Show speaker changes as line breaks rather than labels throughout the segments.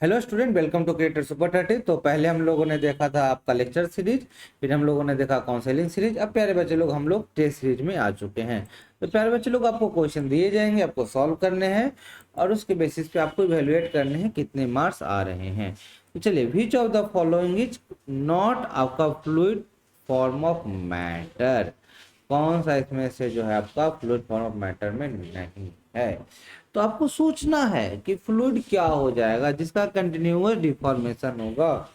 Hello student, welcome to creator super 30। तो पहले हम लोगों ने देखा था आपका लेक्चर सीरीज, फिर हम लोगों ने देखा काउंसलिंग सीरीज। अब प्यारे बच्चे लोग हम लोग टेस्ट सीरीज में आ चुके हैं। तो प्यारे बच्चे लोग आपको क्वेश्चन दिए जाएंगे, आपको सॉल्व करने हैं और उसके बेसिस पे आपको इवेलुएट करने हैं कितने मार्क्स आ रहे हैं। तो चलिए, विच of the following is not आपका फ्लूइड फॉर्म ऑफ मैटर। कौन सा इसमें से जो है आपका फ्लूइड फॉर्म ऑफ मैटर में नहीं है। तो आपको सोचना है कि फ्लूइड क्या हो जाएगा जिसका कंटिन्यूअस डिफॉर्मेशन होगा,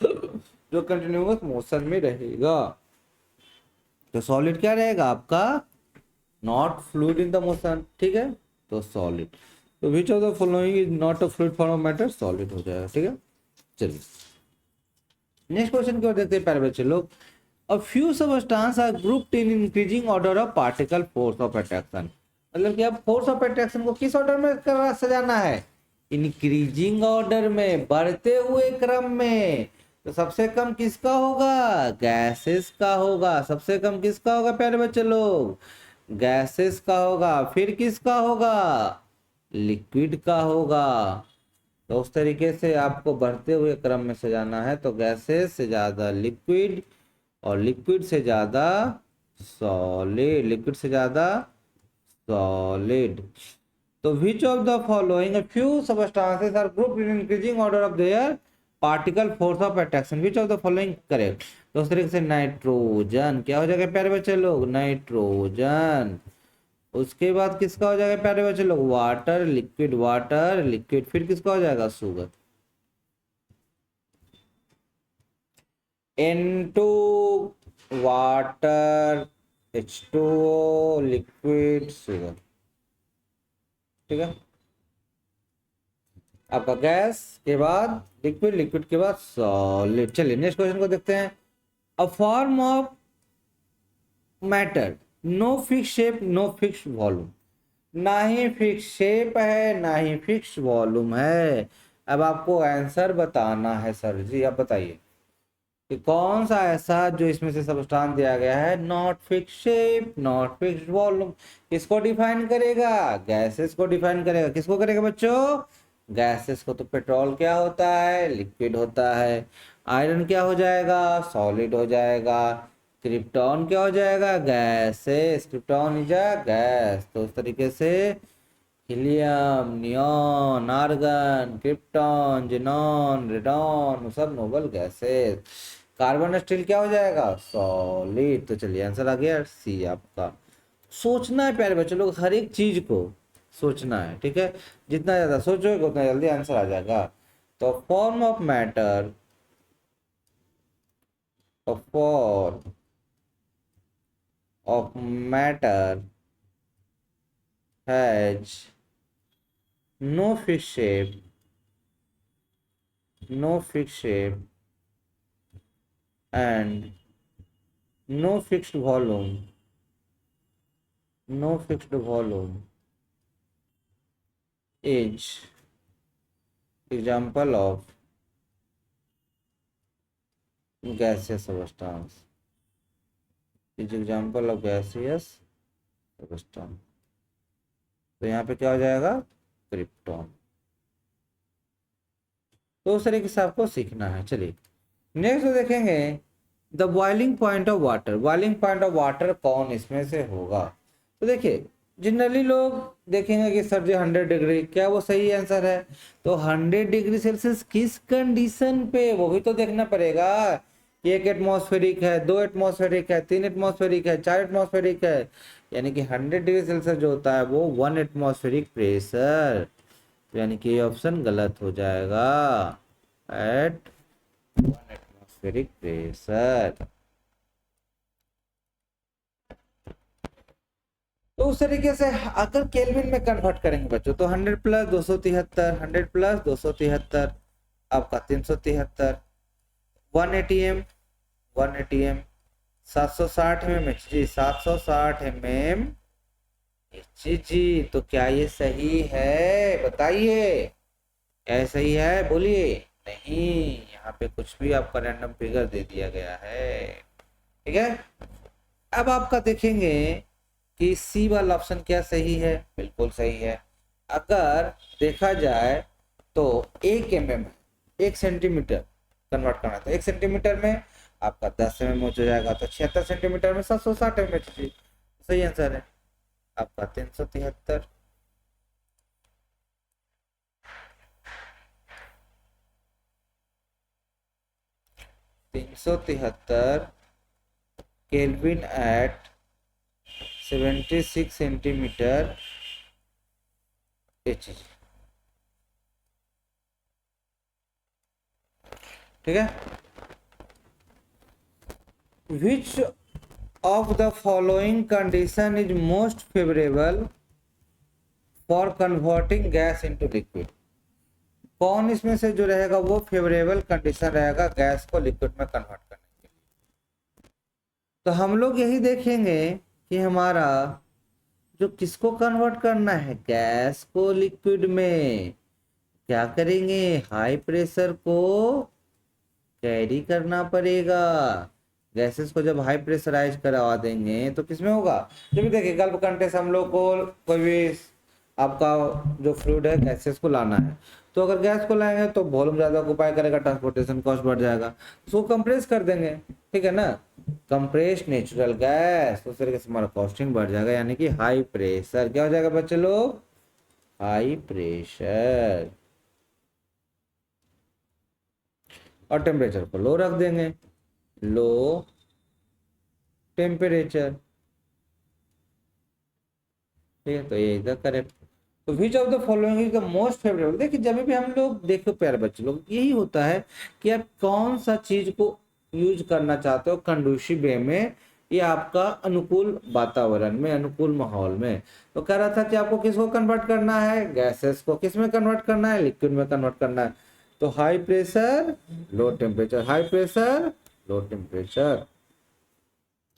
जो कंटिन्यूअस मोशन में रहेगा। तो सॉलिड क्या रहेगा आपका, not fluid in the motion. ठीक है, तो सॉलिड। तो which of the following is not a fluid form of matter, solid हो जाएगा। ठीक है, चलिए नेक्स्ट क्वेश्चन की ओर देखते हैं प्यारे बच्चे लोग। A few substances are grouped in increasing order of particle force of attraction। मतलब कि अब फोर्स ऑफ अट्रैक्शन को किस ऑर्डर में कर सजाना है, इंक्रीजिंग ऑर्डर में, बढ़ते हुए क्रम में। तो सबसे कम किसका होगा, गैसेस का होगा। सबसे कम किसका होगा प्यारे बच्चे लोग, गैसेस का होगा। फिर किसका होगा, लिक्विड का होगा। तो उस तरीके से आपको बढ़ते हुए क्रम में सजाना है। तो गैसेस से ज्यादा लिक्विड और लिक्विड से ज्यादा सॉलिड, लिक्विड से ज्यादा सॉलिड। तो which of the following few substances are grouped in increasing order of their particle force of attraction, which of the following correct. तो उस तरीके से नाइट्रोजन क्या हो जाएगा प्यारे बच्चे लोग, नाइट्रोजन। उसके बाद किसका हो जाएगा प्यारे बच्चे लोग, वाटर, लिक्विड, वाटर, लिक्विड। फिर किसका हो जाएगा, sugar. N2 water, H2O liquid, sugar. ठीक है, आपका गैस के बाद लिक्विड, लिक्विड के बाद सॉलिड। चलिए नेक्स्ट क्वेश्चन को देखते हैं। A form of matter, no fix shape, no fix volume. ना ही फिक्स शेप है, ना ही फिक्स वॉल्यूम है। अब आपको आंसर बताना है सर जी, आप बताइए कि कौन सा ऐसा जो इसमें से सबस्टांस दिया गया है, not fix shape, not fix volume, किसको डिफाइन करेगा, गैसेस को डिफाइन करेगा। किसको करेगा बच्चों, गैसेस को। तो पेट्रोल क्या होता है, लिक्विड होता है। आयरन क्या हो जाएगा, सॉलिड हो जाएगा। क्रिप्टॉन क्या हो जाएगा, gases. Krypton is a gas. तो उस तरीके से helium, neon, argon, krypton, xenon, radon सब नोबल गैसेस। कार्बन स्टील क्या हो जाएगा, सॉलिड। तो चलिए आंसर आ गया सी आपका। सोचना है प्यारे बच्चे लोग, हर एक चीज को सोचना है। ठीक है, जितना ज्यादा सोचोगे उतना जल्दी आंसर आ जाएगा। तो form of matter, form of matter has no fix shape, no fix shape and no fixed volume, no fixed volume is example of gaseous substance, is example of gaseous substance। तो यहाँ पे क्या हो जाएगा, krypton. तो उस तरीके से आपको सीखना है। चलिए नेक्स्ट देखेंगे, the boiling point of water. Boiling point of water कौन इसमें से होगा। तो देखिए जनरली लोग देखेंगे कि सर जी 100 डिग्री, क्या वो सही आंसर है। तो 100 डिग्री सेल्सियस किस कंडीशन पे, वो भी तो देखना पड़ेगा। एक एटमॉस्फेरिक है, 2 एटमॉस्फेरिक है, 3 एटमॉस्फेरिक है, 4 एटमॉस्फेरिक है। यानी कि 100 डिग्री सेल्सियस जो होता है वो 1 एटमॉस्फेरिक प्रेशर। यानी कि ऑप्शन गलत हो जाएगा, एट 1 एटमॉस्फेरिक प्रेशर। तो उस तरीके से अगर केल्विन में कन्वर्ट करेंगे बच्चों, तो 100 प्लस 273, 100 प्लस 273 आपका 373, 1 atm, 1 atm 760 mm जी, 760 mm जी। तो क्या ये सही है, बताइए क्या ये सही है, बोलिए। नहीं, यहाँ पे कुछ भी आपका रैंडम फिगर दे दिया गया है। ठीक है, अब आपका देखेंगे कि सी वाला ऑप्शन क्या सही है, बिल्कुल सही है। अगर देखा जाए तो 1 mm, 1 सेंटीमीटर कन्वर्ट करना है तो 1 सेंटीमीटर में आपका 10 mm हो जाएगा, तो 76 सेंटीमीटर में 760 mHg सही आंसर है आपका 373। Kelvin at 76 centimetre Hg। ठीक है, which of the following condition is most favourable for converting gas into liquid. कौन इसमें से जो रहेगा वो फेवरेबल कंडीशन रहेगा गैस को लिक्विड में कन्वर्ट करने के लिए। तो हम लोग यही देखेंगे कि हमारा जो किसको कन्वर्ट करना है, गैस को लिक्विड में, क्या करेंगे, हाई प्रेशर को कैरी करना पड़ेगा। गैसेस को जब हाई प्रेशराइज करवा देंगे तो किसमें होगा, जब देखिए गल्फ कंट्री से हम लोग को कोई भी आपका जो फ्लूइड है गैसेस को लाना है, तो अगर गैस को लाएंगे तो वॉल्यूम ज्यादा ऑक्यूपाई करेगा, ट्रांसपोर्टेशन कॉस्ट बढ़ जाएगा, तो कंप्रेस कर देंगे, ठीक है ना, कंप्रेस्ड नेचुरल गैस, उस तरीके से हमारा कॉस्टिंग बढ़ जाएगा, यानी कि हाई प्रेशर क्या हो जाएगा बच्चे लोग, हाई प्रेशर। और टेम्परेचर को लो रख देंगे, लो टेम्परेचर, ठीक है, तो ये इधर करेक्ट। तो which of the following is the most favourable. देखिए जब भी हम लोग देखो प्यारे बच्चे लोग, यही होता है कि आप कौन सा चीज को यूज करना चाहते हो कंडूसिव वे में, या आपका अनुकूल वातावरण में, अनुकूल माहौल में। तो कह रहा था कि आपको किसको कन्वर्ट करना है, गैसेस को किस में कन्वर्ट करना है, लिक्विड में कन्वर्ट करना है। तो high pressure low temperature, high pressure low temperature,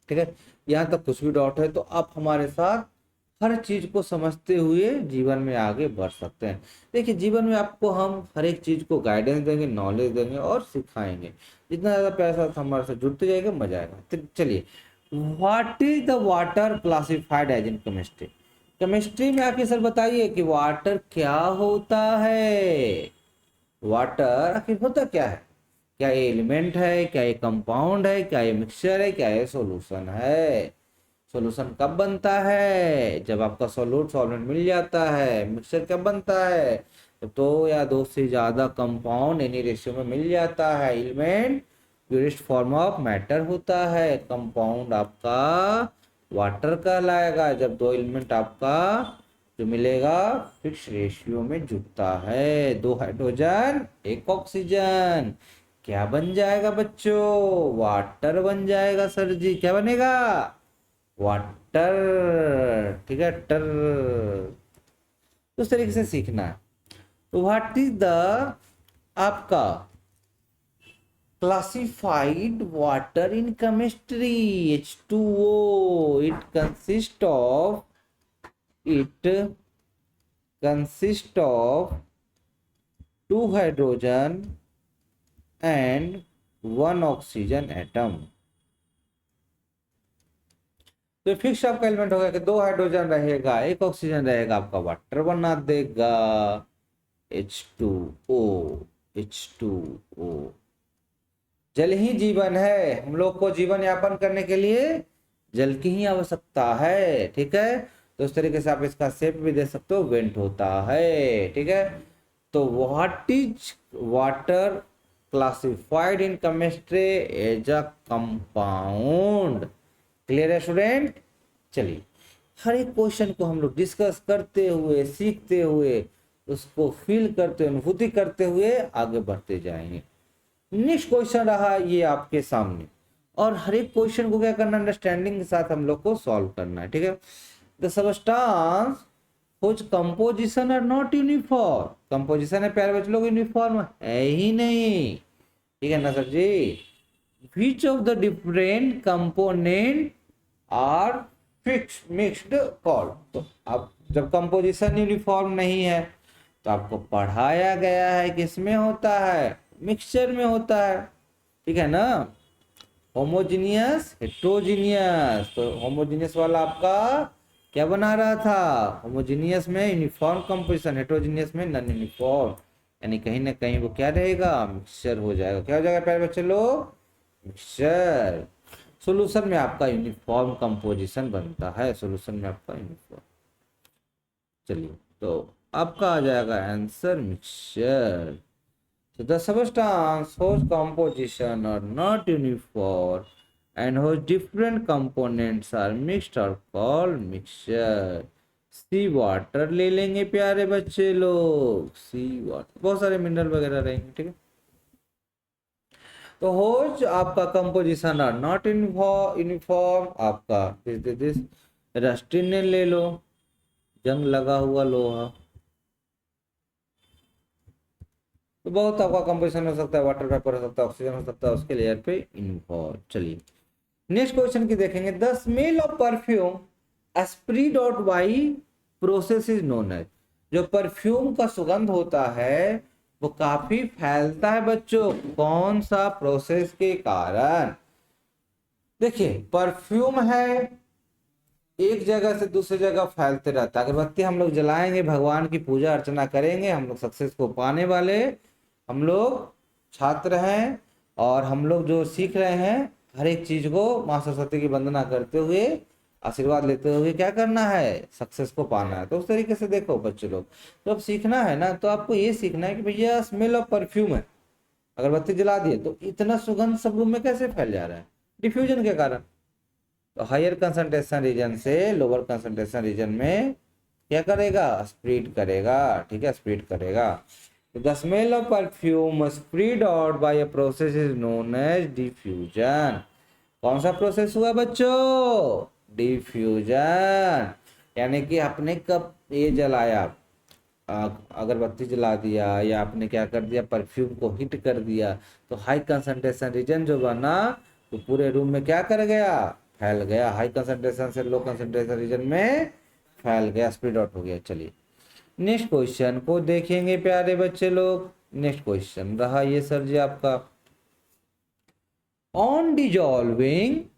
ठीक है। यहाँ तक कुछ भी डाउट है तो आप हमारे साथ हर चीज को समझते हुए जीवन में आगे बढ़ सकते हैं। देखिए जीवन में आपको हम हर एक चीज को गाइडेंस देंगे, नॉलेज देंगे और सिखाएंगे। जितना ज्यादा पैसा हमारे साथ जुड़ते जाएगा मजा आएगा। तो चलिए, what is the water classified as in chemistry. Chemistry में आके सर बताइए कि वाटर क्या होता है। वाटर आखिर होता क्या है, क्या ये एलिमेंट है, क्या ये कंपाउंड है, क्या ये मिक्सचर है, क्या ये सॉल्यूशन है। सॉल्यूशन कब बनता है, जब आपका सॉल्यूट सॉल्वेंट मिल जाता है। मिक्सचर कब बनता है, जब दो या दो से ज्यादा कंपाउंड एनी रेशियो में मिल जाता है। Element purest form of matter होता है। कंपाउंड आपका वाटर कहलाएगा जब दो एलिमेंट आपका जो मिलेगा फिक्स रेशियो में जुड़ता है। दो हाइड्रोजन एक ऑक्सीजन, क्या बन जाएगा बच्चों, वाटर बन जाएगा सर जी। क्या बनेगा, वाटर, ठीक है, टर। उस तरीके से सीखना है। तो व्हाट इज द आपका classified water in chemistry, H2O, it consists of 2 hydrogen and 1 oxygen atom। तो फिक्स आपका एलिमेंट होगा कि 2 हाइड्रोजन रहेगा, 1 ऑक्सीजन रहेगा, आपका वाटर बना देगा H2O। H2O, जल ही जीवन है। हम लोग को जीवन यापन करने के लिए जल की ही आवश्यकता है, ठीक है। तो उस तरीके से आप इसका शेप भी दे सकते हो, वेंट होता है, ठीक है। तो what is water classified in chemistry as a compound. Clear है स्टूडेंट। चलिए, हर एक क्वेश्चन को हम लोग डिस्कस करते हुए, सीखते हुए, उसको फील करते हुए, अनुभूति करते हुए आगे बढ़ते जाएंगे। नेक्स्ट क्वेश्चन रहा ये आपके सामने, और हर एक क्वेश्चन को क्या करना, अंडरस्टैंडिंग के साथ हम लोग को सॉल्व करना है, ठीक है। The substance whose composition are not uniform। Composition है प्यारे बच्चे लोग, यूनिफॉर्म है ही नहीं, ठीक है ना sir ji. which of the different component are fixed mixed called। तो अब जब कंपोजिशन यूनिफॉर्म नहीं है तो आपको पढ़ाया गया है किसमें होता है, मिक्सचर में होता है, ठीक है ना। होमोजीनियस हेट्रोजीनियस, तो होमोजीनियस वाला आपका क्या बना रहा था, होमोजीनियस में यूनिफॉर्म कंपोजिशन, हेट्रोजीनियस में नॉन यूनिफॉर्म। यानी कहीं ना कहीं वो क्या रहेगा, मिक्सचर हो जाएगा। क्या हो जाएगा प्यारे बच्चे लोग, मिक्सचर। सॉल्यूशन में आपका यूनिफॉर्म कंपोजिशन बनता है, सॉल्यूशन में आपका यूनिफॉर्म। चलिए तो आपका आ जाएगा answer mixture. So the substance whose composition are not uniform and whose different components are mixed are called mixture। Sea water ले लेंगे प्यारे बच्चे लोग, सी वाटर, बहुत सारे मिनरल वगैरह रहेंगे, ठीक है। तो होज आपका कंपोजिशन आर नॉट यूनिफॉर्म, आपका दिस रस्टिन ने ले लो, जंग लगा हुआ लोहा। तो बहुत आपका कंपोजिशन हो सकता है, वाटर वेपर हो सकता है, ऑक्सीजन हो सकता है, उसके लेयर पे इन्वॉल्व। चलिए नेक्स्ट क्वेश्चन की देखेंगे। The smell of perfume spread out by process is known as. जो परफ्यूम का सुगंध होता है वो काफी फैलता है बच्चों, कौन सा प्रोसेस के कारण। देखिए परफ्यूम है, एक जगह से दूसरी जगह फैलते रहता है। अगरबत्ती हम लोग जलाएंगे, भगवान की पूजा अर्चना करेंगे, हम लोग सक्सेस को पाने वाले हम लोग छात्र हैं, और हम लोग जो सीख रहे हैं हर एक चीज को माँ सरस्वती की वंदना करते हुए, आशीर्वाद लेते हुए क्या करना है, सक्सेस को पाना है। तो उस तरीके से देखो बच्चे लोग, जब सीखना है ना तो आपको ये सीखना है कि भैया स्मेल ऑफ परफ्यूम है, अगरबत्ती जला दिए तो इतना सुगंध सब रूम में कैसे फैल जा रहा है, डिफ्यूजन के कारण। तो हायर कंसंट्रेशन रीजन से लोअर कंसंट्रेशन रीजन में क्या करेगा, स्प्रेड करेगा, ठीक है, स्प्रेड करेगा। The smell of perfume spread out by a process is known as diffusion. कौन सा प्रोसेस हुआ बच्चों, डिफ्यूजन। यानी कि आपने कब ये जलाया, अगरबत्ती जला दिया, या आपने क्या कर दिया, परफ्यूम को हिट कर दिया, तो हाई कंसंट्रेशन रीजन जो बना तो पूरे रूम में क्या कर गया, फैल गया। हाई कंसंट्रेशन से लो कंसंट्रेशन रीजन में फैल गया, स्प्रेड आउट हो गया। चलिए नेक्स्ट क्वेश्चन को देखेंगे प्यारे बच्चे लोग। नेक्स्ट क्वेश्चन रहा ये सर जी आपका, on dissolving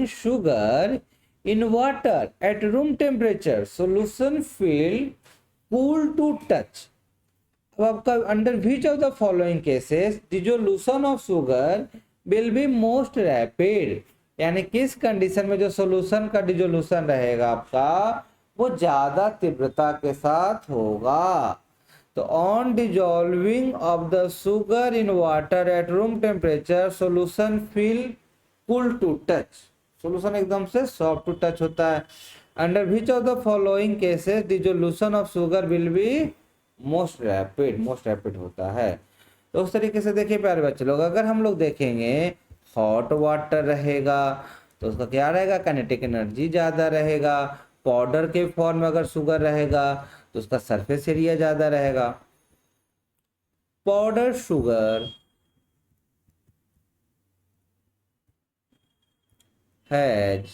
sugar in water at room temperature solution feel cool to touch। अब आपका under which of the following cases dissolution of sugar will be most rapid. यानी किस कंडीशन में जो सोल्यूशन का डिसोल्यूशन रहेगा आपका वो ज्यादा तीव्रता के साथ होगा। तो on dissolving of the sugar in water at room temperature solution feel cool to touch. Solution एकदम से सॉफ्ट टू टच होता है। Under which of the following cases dissolution of sugar will be most rapid होता है। तो उस तरीके से देखिए प्यारे बच्चे लोग, अगर हम लोग देखेंगे हॉट वाटर रहेगा तो उसका क्या रहेगा, काइनेटिक एनर्जी ज्यादा रहेगा। पाउडर के फॉर्म में अगर शुगर रहेगा तो उसका सरफेस एरिया ज्यादा रहेगा। Powder sugar has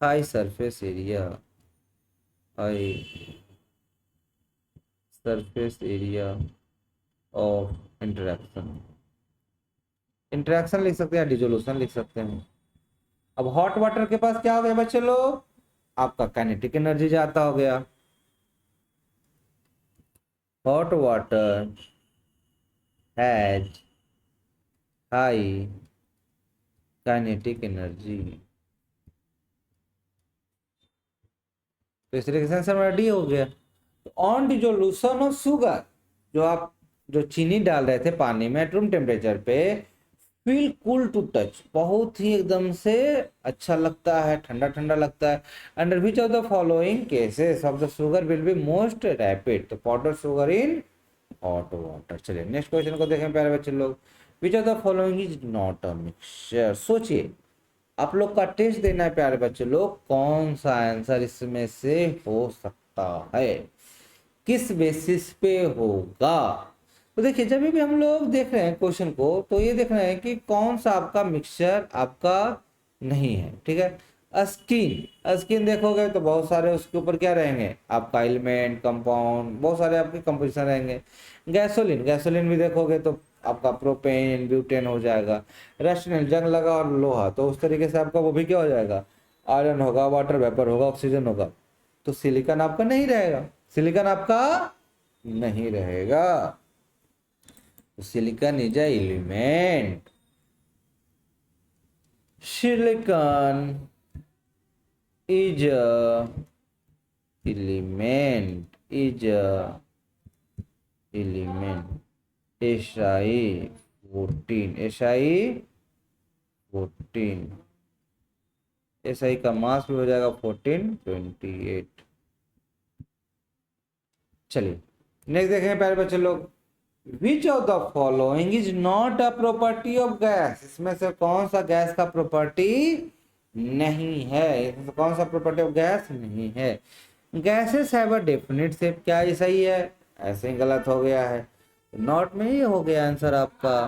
high surface area, high surface area of interaction. Interaction लिख सकते हैं, डिसोल्यूशन लिख सकते हैं। अब हॉट वाटर के पास क्या हो गया बच्चे लोग, आपका काइनेटिक एनर्जी ज्यादा हो गया। Hot water has high kinetic energy. तो इस तरीके से आंसर मेरा डी हो गया। तो ऑन डिसोल्यूशन ऑफ शुगर, जो आप जो चीनी डाल रहे थे पानी में रूम टेम्परेचर पे, फील कूल टू टच, बहुत ही एकदम से अच्छा लगता है, ठंडा ठंडा लगता है। Under which of the following cases of the sugar will be most rapid. तो powder sugar in hot water. चलिए नेक्स्ट क्वेश्चन को देखें प्यारे बच्चे लोग। Which of the following is not a mixture. सोचिए आप लोग का टेस्ट देना है प्यारे बच्चे लोग, कौन सा आंसर इसमें से हो सकता है, किस बेसिस पे होगा। तो देखिए जब भी हम लोग देख रहे हैं क्वेश्चन को तो ये देख रहे हैं कि कौन सा आपका मिक्सचर आपका नहीं है, ठीक है। स्किन, स्किन देखोगे तो बहुत सारे उसके ऊपर क्या रहेंगे, आपका एलिमेंट कंपाउंड, बहुत सारे आपके कंपोजिशन रहेंगे। गैसोलीन, गैसोलीन भी देखोगे तो आपका प्रोपेन ब्यूटेन हो जाएगा। रेस्टोरेंट जंग लगा और लोहा, तो उस तरीके से आपका वो भी क्या हो जाएगा, आयरन होगा, वाटर वेपर होगा, ऑक्सीजन होगा। तो सिलिकॉन आपका नहीं रहेगा, सिलिकॉन आपका नहीं रहेगा। Silicon is a element, silicon is a element, is a element. SI 14, SI 14, SI का मास भी हो जाएगा 1428। चलिए नेक्स्ट देखें प्यारे बच्चे लोग, which of the following is not a property of gas, इसमें से कौन सा गैस का प्रॉपर्टी नहीं है, इसमें से कौन सा प्रॉपर्टी ऑफ गैस नहीं है। Gases have a definite shape, क्या ये सही है, ऐसे ही गलत हो गया है, नॉट में ही हो गया आंसर आपका।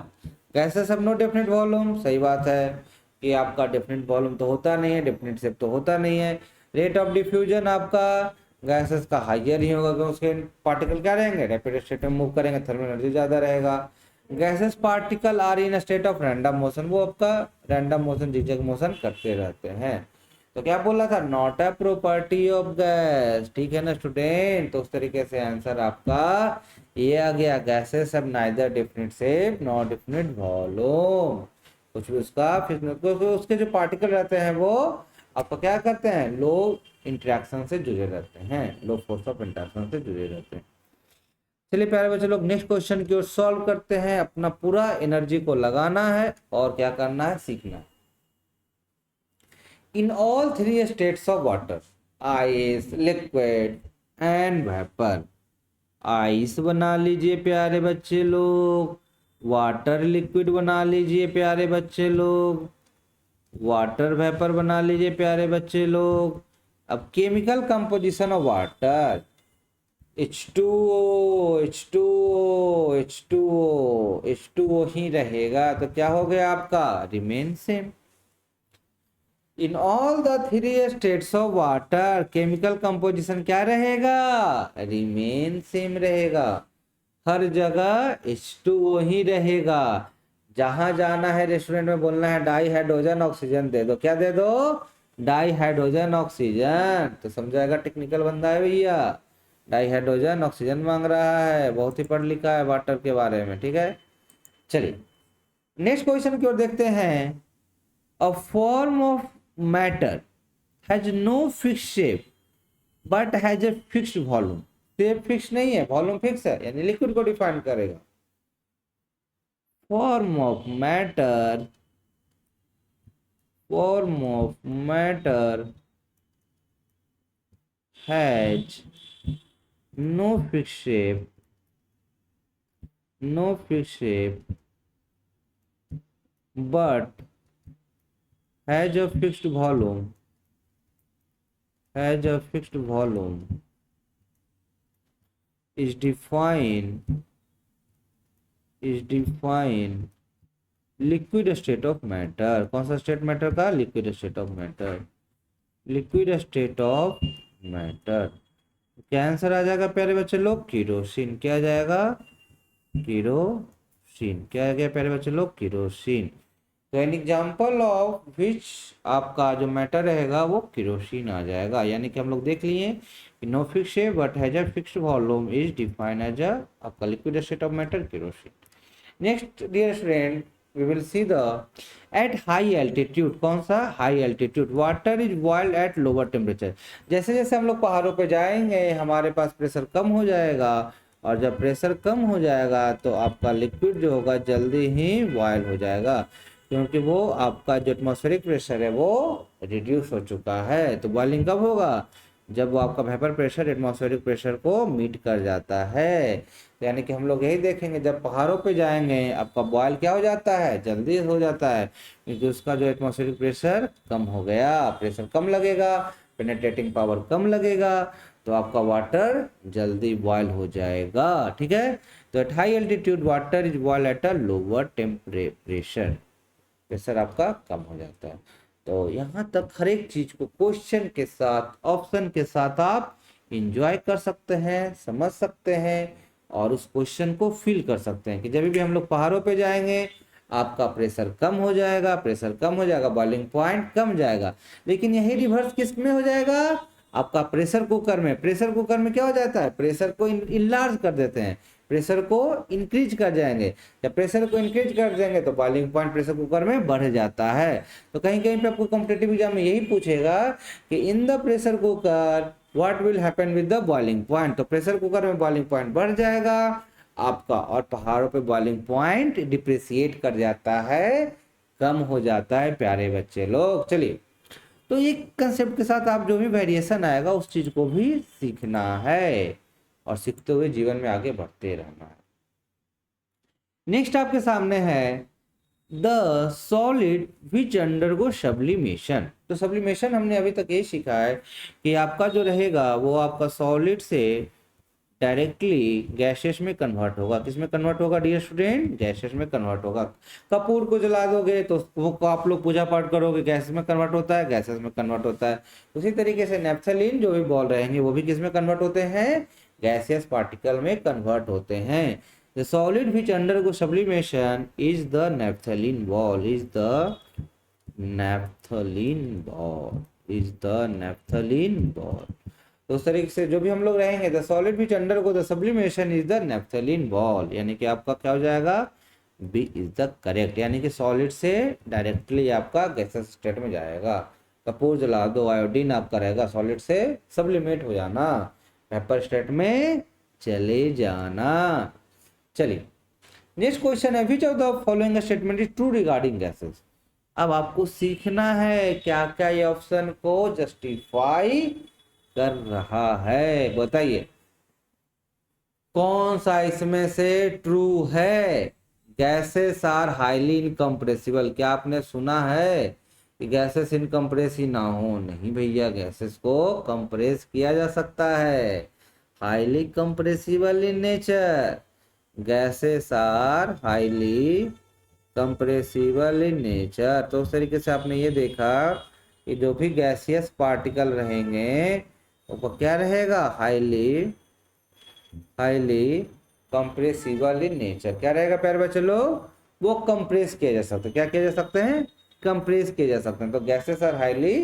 Gases have no definite volume, सही बात है कि आपका डेफिनेट वॉल्यूम तो होता नहीं है, डेफिनेट शेप तो होता नहीं है। रेट ऑफ डिफ्यूजन आपका गैसेस का हाइयर ही होगा क्योंकि उसके पार्टिकल क्या रहेंगे, रैपिड स्टेट में मूव करेंगे, थर्मल एनर्जी ज्यादा रहेगा। Gases particle are in state of random motion, वो आपका रैंडम मोशन जिगजैग मोशन करते रहते हैं। तो क्या बोला था, not a property of gas, ठीक है ना स्टूडेंट। तो उस तरीके से आंसर आपका ये आ गया, gases have neither definite shape not definite volume. कुछ भी उसका फिर उसके जो पार्टिकल रहते हैं वो आपका क्या करते हैं, लो इंटरेक्शन से जुड़े रहते हैं, लो फोर्स ऑफ इंटरेक्शन से जुड़े रहते हैं। चलिए प्यारे बच्चे लोग नेक्स्ट क्वेश्चन की ओर सॉल्व करते हैं, अपना पूरा एनर्जी को लगाना है और क्या करना है, सीखना है। In all three states of water, ice, liquid and vapour, ice बना लीजिए प्यारे बच्चे लोग, वाटर लिक्विड बना लीजिए प्यारे बच्चे लोग, वाटर वेपर बना लीजिए प्यारे बच्चे लोग। अब chemical composition of water, H2O, H2O, H2O, H2O ही रहेगा, तो क्या हो गया आपका, remain same. In all the three states of water, chemical composition क्या रहेगा, रिमेन सेम रहेगा, हर जगह H2O ही रहेगा। जहां जाना है रेस्टोरेंट में बोलना है डाई हाइड्रोजन ऑक्सीजन दे दो, क्या दे दो, डाई हाइड्रोजन ऑक्सीजन, तो समझाएगा टेक्निकल बंदा है भैया, डाई हाइड्रोजन ऑक्सीजन मांग रहा है, बहुत ही पढ़ लिखा है वाटर के बारे में, ठीक है। चलिए नेक्स्ट क्वेश्चन की ओर देखते हैं। A form of matter has no fix shape but has a fixed volume, shape fix नहीं है, वॉल्यूम फिक्स है, यानी लिक्विड को डिफाइन करेगा। Form of matter, form of matter has no fixed shape, no fixed shape but has a fixed volume, has a fixed volume, is defined liquid state of matter। कौन सा state matter का, liquid state of matter, liquid state of matter. क्या answer आ जाएगा प्यारे बच्चे लोग, kerosene. क्या आ जाएगा, केरोसिन। क्या आ गया प्यारे बच्चे लोग, केरोसिन। तो एन एग्जाम्पल ऑफ विच आपका जो मैटर रहेगा वो केरोसिन आ जाएगा। यानी कि हम लोग देख लिए कि no fix shape but has a fixed volume is defined as a आपका liquid state of matter, kerosene. Next dear student we will see the at high altitude, कौन सा, high altitude, water is boiled at lower temperature. जैसे जैसे हम लोग पहाड़ों पे जाएंगे हमारे पास प्रेशर कम हो जाएगा, और जब प्रेशर कम हो जाएगा तो आपका लिक्विड जो होगा जल्दी ही बॉयल हो जाएगा, क्योंकि वो आपका जो एटमॉस्फेरिक प्रेशर है वो रिड्यूस हो चुका है। तो बॉइलिंग कब होगा, जब वो आपका वेपर प्रेशर एटमॉस्फेरिक प्रेशर को मीट कर जाता है। यानी कि हम लोग यही देखेंगे जब पहाड़ों पे जाएंगे आपका बॉयल क्या हो जाता है, जल्दी हो जाता है, क्योंकि उसका जो एटमॉस्फेरिक प्रेशर कम हो गया, प्रेशर कम लगेगा, पेनिट्रेटिंग पावर कम लगेगा, तो आपका वाटर जल्दी बॉयल हो जाएगा, ठीक है। तो at high altitude water is boil at a lower temperature, pressure आपका कम हो जाता है। तो यहाँ तक हर एक चीज को क्वेश्चन के साथ ऑप्शन के साथ आप इंजॉय कर सकते हैं, समझ सकते हैं, और उस क्वेश्चन को फील कर सकते हैं कि जब भी हम लोग पहाड़ों पे जाएंगे आपका प्रेशर कम हो जाएगा, प्रेशर कम हो जाएगा, बॉइलिंग पॉइंट कम जाएगा। लेकिन यही रिवर्स किस में हो जाएगा, आपका प्रेशर कुकर में क्या हो जाता है, प्रेशर को इनलार्ज कर देते हैं, प्रेशर को इंक्रीज कर जाएंगे। जब प्रेशर को इंक्रीज कर देंगे तो बॉइलिंग पॉइंट प्रेशर कुकर में बढ़ जाता है। तो कहीं कहीं पे आपको कॉम्पिटिटिव एग्जाम में यही पूछेगा कि in the pressure cooker what will happen with the boiling point. तो प्रेशर कुकर में बॉइलिंग पॉइंट बढ़ जाएगा आपका, और पहाड़ों पे बॉइलिंग पॉइंट डिप्रिसिएट कर जाता है, कम हो जाता है प्यारे बच्चे लोग। चलिए, तो एक कंसेप्ट के साथ आप जो भी वेरिएशन आएगा उस चीज को भी सीखना है और सीखते हुए जीवन में आगे बढ़ते रहना है। नेक्स्ट आपके सामने है the solid which undergo sublimation. तो सब्लिमेशन हमने अभी तक ये सीखा है कि आपका जो रहेगा वो आपका सॉलिड से डायरेक्टली गैसेस में कन्वर्ट होगा। किस में कन्वर्ट होगा डियर स्टूडेंट, गैसेस में कन्वर्ट होगा। कपूर को जला दोगे तो वो आप लोग पूजा पाठ करोगे, गैसेस में कन्वर्ट होता है, गैसेस में कन्वर्ट होता है। उसी तरीके से नेफ्थलीन जो भी बॉल रहेंगे वो भी किस में कन्वर्ट होते हैं, गैसियस पार्टिकल में कन्वर्ट होते हैं। The solid which undergo sublimation is the naphthalene ball, is the naphthalene ball, is the naphthalene ball. तो उस तरीके से जो भी हम लोग रहेंगे, the solid which undergo the sublimation is the naphthalene ball, यानी कि आपका क्या हो जाएगा, बी इज द करेक्ट, यानी कि सॉलिड से डायरेक्टली आपका गैसेस स्टेट में जाएगा। कपूर जला दो, आयोडीन आपका रहेगा सॉलिड से सब्लिमेट हो जाना, वेपर स्टेट में चले जाना। चलिए, नेक्स्ट क्वेश्चन है which of the following statement is true regarding gases. अब आपको सीखना है क्या क्या ये ऑप्शन को जस्टिफाई कर रहा है, बताइए कौन सा इसमें से ट्रू है। गैसेस आर हाईली इनकम्प्रेसिबल, क्या आपने सुना है कि गैसेस इनकम्प्रेस ही ना हो, नहीं भैया, गैसेस को कंप्रेस किया जा सकता है, highly compressible in nature, gases are highly compressible in nature. तो उस तरीके से आपने ये देखा कि जो भी गैसियस पार्टिकल रहेंगे वो क्या रहेगा, हाईली कंप्रेसिबल इन नेचर। क्या रहेगा प्यारे बच्चे लोग, वो कंप्रेस किया जा सकता है। क्या किया जा सकते हैं, कंप्रेस किए जा सकते हैं। तो गैसेस आर हाईली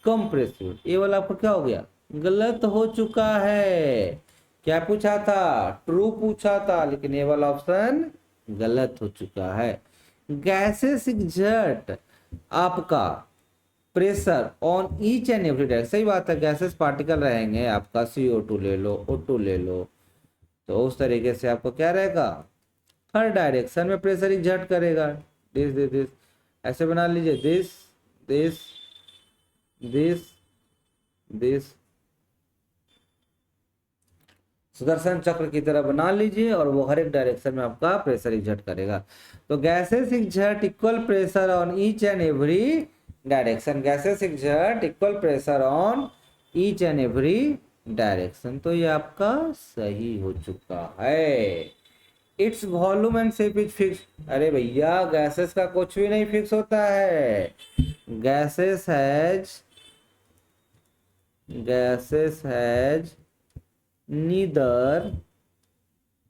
कंप्रेसिबल। ये वाला आपको क्या हो गया, गलत हो चुका है। क्या पूछा था, ट्रू पूछा था, लेकिन ये वाला ऑप्शन गलत हो चुका है। गैसेस एग्जर्ट आपका pressure on each and every direction, सही बात है, गैसेस पार्टिकल रहेंगे आपका, CO2 ले लो, O2 ले लो, तो उस तरीके से आपको क्या रहेगा, हर डायरेक्शन में प्रेशर एग्जर्ट करेगा। दिस दिस दिस ऐसे बना लीजिए, this this this this, Sudarshan चक्र की तरह बना लीजिए और वो हर एक डायरेक्शन में आपका प्रेशर एग्जर्ट करेगा। तो gases exert equal pressure on each and every direction, gases exert equal pressure on each and every direction. तो ये आपका सही हो चुका है। It's volume and shape is fix. अरे भैया, गैसेस का कुछ भी नहीं फिक्स होता है। Gases has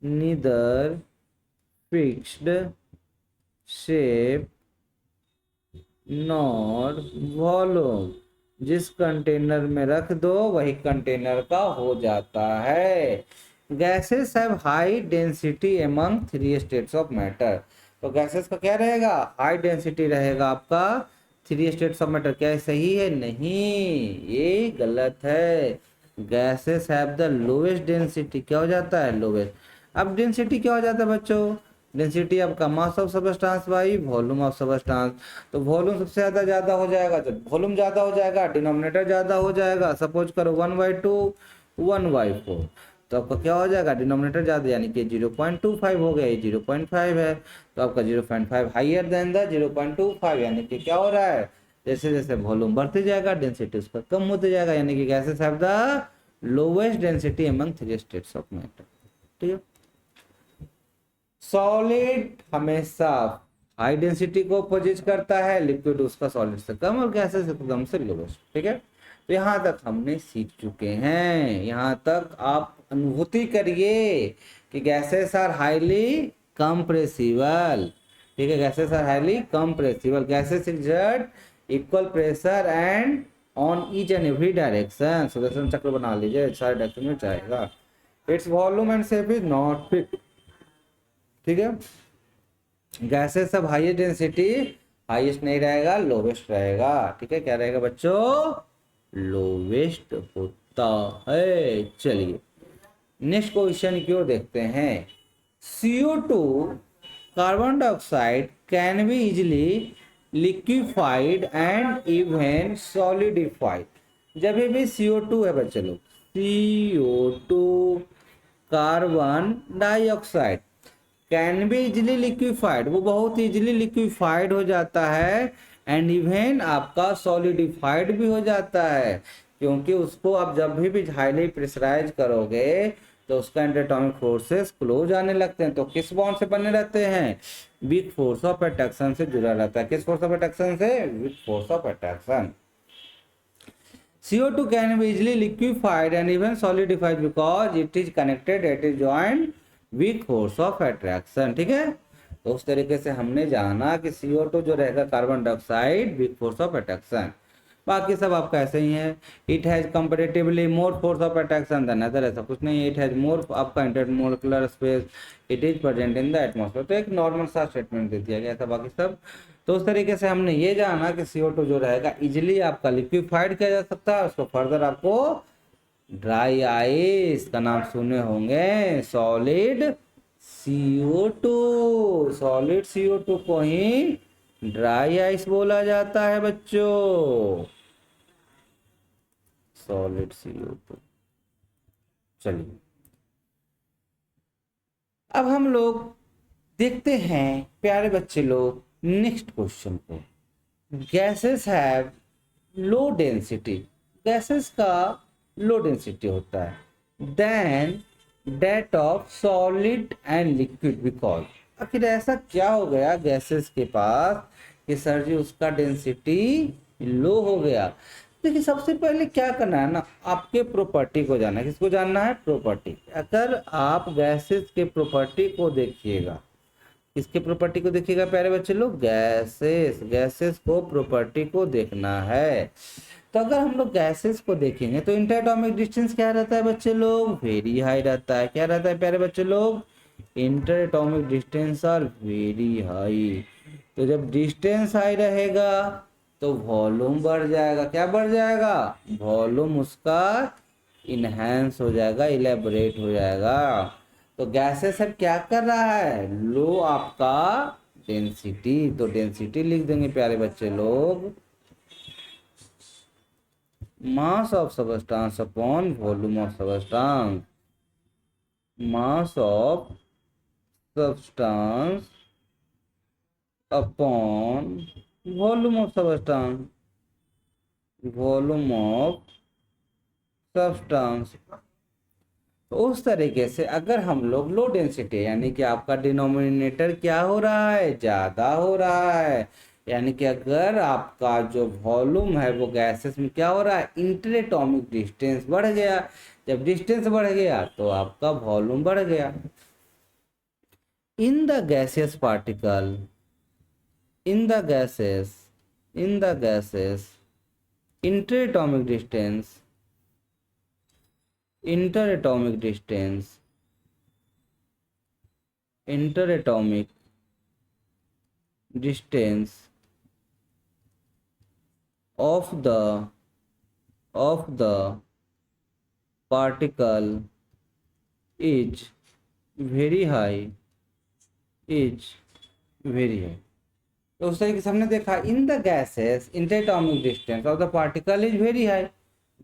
neither fixed shape nor volume, जिस कंटेनर में रख दो वही कंटेनर का हो जाता है। Gases have high density among 3 states of matter. तो गैसेस का क्या रहेगा, हाई डेंसिटी रहेगा आपका 3 स्टेट्स ऑफ मैटर। क्या सही है, नहीं, ये गलत है। Gases have the lowest density, क्या हो जाता है, लोवेस्ट। अब डेंसिटी क्या हो जाता है बच्चों, डेंसिटी आपका mass of substance by volume of substance. तो वॉल्यूम सबसे ज्यादा हो जाएगा, जब वॉल्यूम ज्यादा हो जाएगा डिनोमिनेटर ज्यादा हो जाएगा। सपोज करो 1/2 1/4, तो आपका क्या हो जाएगा, डिनोमिनेटर ज्यादा, यानी कि 0.25 हो गया, ये 0.5 है, तो आपका 0.5 हाइयर देन द 0.25, यानी कि क्या हो रहा है, जैसे जैसे वॉल्यूम बढ़ते जाएगा डेंसिटी उसका कम होते जाएगा, यानी कि gases have the lowest density among 3 states of matter. ठीक है, सॉलिड हमेशा हाई डेंसिटी को पोजिट करता है, लिक्विड उसका सॉलिड से कम और गैसेस एकदम से लोवेस्ट। ठीक है, तो यहाँ तक हमने सीख चुके हैं। यहाँ तक आप अनुभूति करिए कि गैसेस आर हाईली कंप्रेसिबल। ठीक है, gases are highly compressible, gases exert equal pressure and on each and every direction, Sudarshan Chakra बना लीजिए, सारे डायरेक्शन में जाएगा। Its volume and shape is not fix, ठीक है। गैसेस सब हाईएस्ट डेंसिटी, हाईएस्ट नहीं रहेगा, लोवेस्ट रहेगा, ठीक है। क्या रहेगा बच्चों, लोवेस्ट होता है। चलिए नेक्स्ट क्वेश्चन क्यों देखते हैं। CO2 carbon dioxide can be easily liquefied and even solidified. जब भी CO2 है बच्चे लोग, CO2 carbon dioxide can be easily liquefied, वो बहुत इजिली लिक्विफाइड हो जाता है, एंड इवन आपका सॉलिडिफाइड भी हो जाता है, क्योंकि उसको आप जब भी हाईली प्रेशराइज करोगे तो उसका एंटी फोर्सेस क्लोज आने लगते हैं। तो किस बॉन्ड से बने रहते हैं, वीक फोर्स ऑफ अट्रैक्शन से जुड़ा रहता है। किस फोर्स ऑफ अट्रैक्शन से, week force of attraction. CO2 can be easily liquefied and even solidified because it is connected at a joint weak force of attraction, ठीक है। तो उस तरीके से हमने जाना कि CO2 जो रहेगा carbon dioxide, weak force of attraction. बाकी सब आपका ऐसे ही है। It has comparatively more force of attraction than other, ऐसा कुछ नहीं है। इट हैज मोर आपका intermolecular space, it is present in the atmosphere. तो एक नॉर्मल सा स्टेटमेंट दे दिया गया था, बाकी सब। तो उस तरीके से हमने ये जाना कि CO2 जो रहेगा इजिली आपका लिक्विफाइड किया जा सकता है। उसको फर्दर आपको ड्राई आइस का नाम सुने होंगे, सॉलिड CO2, सॉलिड CO2 को ही ड्राई आइस बोला जाता है बच्चों, सॉलिड CO2। चलिए अब हम लोग देखते हैं प्यारे बच्चे लोग नेक्स्ट क्वेश्चन को। Gases have low density, gases का लो डेंसिटी होता है than that of solid and liquid, because आखिर ऐसा क्या हो गया गैसेस के पास कि सर जी उसका डेंसिटी लो हो गया। देखिए सबसे पहले क्या करना है ना, आपके प्रॉपर्टी को जानना है। किसको जानना है, प्रॉपर्टी। अगर आप गैसेस के प्रॉपर्टी को देखिएगा, किसके प्रॉपर्टी को देखिएगा प्यारे बच्चे लोग, गैसेस, गैसेस को प्रॉपर्टी को देखना है। तो अगर हम लोग गैसेस को देखेंगे तो इंटर एटॉमिक डिस्टेंस क्या रहता है बच्चे लोग, वेरी हाई रहता है। क्या रहता है प्यारे बच्चे लोग, interatomic distance are very high. तो जब डिस्टेंस हाई रहेगा तो वॉल्यूम बढ़ जाएगा। क्या बढ़ जाएगा, वॉल्यूम उसका इनहेंस हो जाएगा, इलेबोरेट हो जाएगा। तो गैसेस सब क्या कर रहा है, लो आपका डेंसिटी। तो डेंसिटी लिख देंगे प्यारे बच्चे लोग, mass of substance upon volume of substance, mass of substance upon volume of substance, volume of substance. तो उस तरीके से अगर हम लोग लो डेंसिटी, यानी कि आपका डिनोमिनेटर क्या हो रहा है, ज्यादा हो रहा है, यानी कि अगर आपका जो वॉल्यूम है वो गैसेस में क्या हो रहा है, इंटर एटॉमिक डिस्टेंस बढ़ गया। जब डिस्टेंस बढ़ गया तो आपका वॉल्यूम बढ़ गया। In the gaseous particle, in the gases, in the gases interatomic distance, interatomic distance, interatomic distance of the particle is very high, is very high। तो उस तरीके से हमने देखा in the gases interatomic distance of the particle is very high,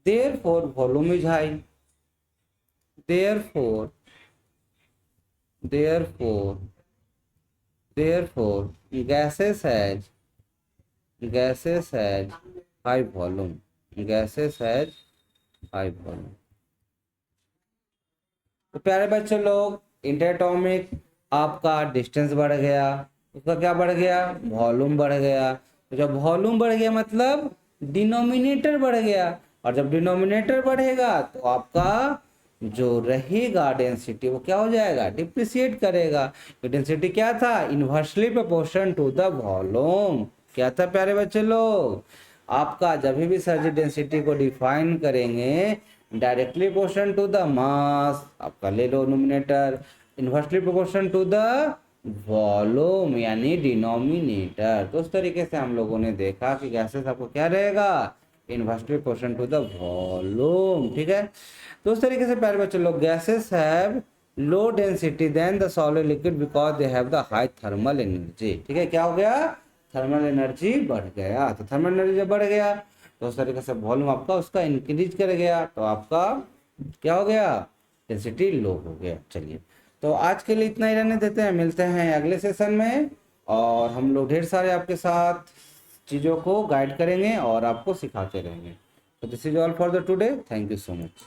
therefore volume is high, therefore gases has high volume, gases has high volume. तो प्यारे बच्चे लोग इंटरएटॉमिक आपका डिस्टेंस बढ़ गया, उसका क्या बढ़ गया, वॉल्यूम बढ़ गया। तो जब वॉल्यूम बढ़ गया मतलब डिनोमिनेटर बढ़ गया, और जब डिनोमिनेटर बढ़ेगा तो आपका जो रहेगा डेंसिटी वो क्या हो जाएगा, डिप्रिशिएट करेगा। तो डेंसिटी क्या था, inversely proportion to the volume. क्या था प्यारे बच्चे लोग, आपका जब भी सर्ज डेंसिटी को डिफाइन करेंगे directly proportion to the mass, आपका ले लो numerator, inversely proportion to the volume यानी डिनोमिनेटर। तो उस तरीके से हम लोगों ने देखा कि गैसेस आपको क्या रहेगा, inversely proportion to the volume. ठीक है, तो उस तरीके से प्यारे बच्चे लोग gases have low density than the solid liquid because they have the high thermal energy. ठीक है, क्या हो गया, थर्मल एनर्जी बढ़ गया। तो थर्मल एनर्जी जब बढ़ गया तो उस तरीके से वॉल्यूम आपका उसका इंक्रीज कर गया, तो आपका क्या हो गया, डेंसिटी लो हो गया। चलिए, तो आज के लिए इतना ही रहने देते हैं, मिलते हैं अगले सेशन में, और हम लोग ढेर सारे आपके साथ चीज़ों को गाइड करेंगे और आपको सिखाते रहेंगे। तो this is all for the today, thank you so much.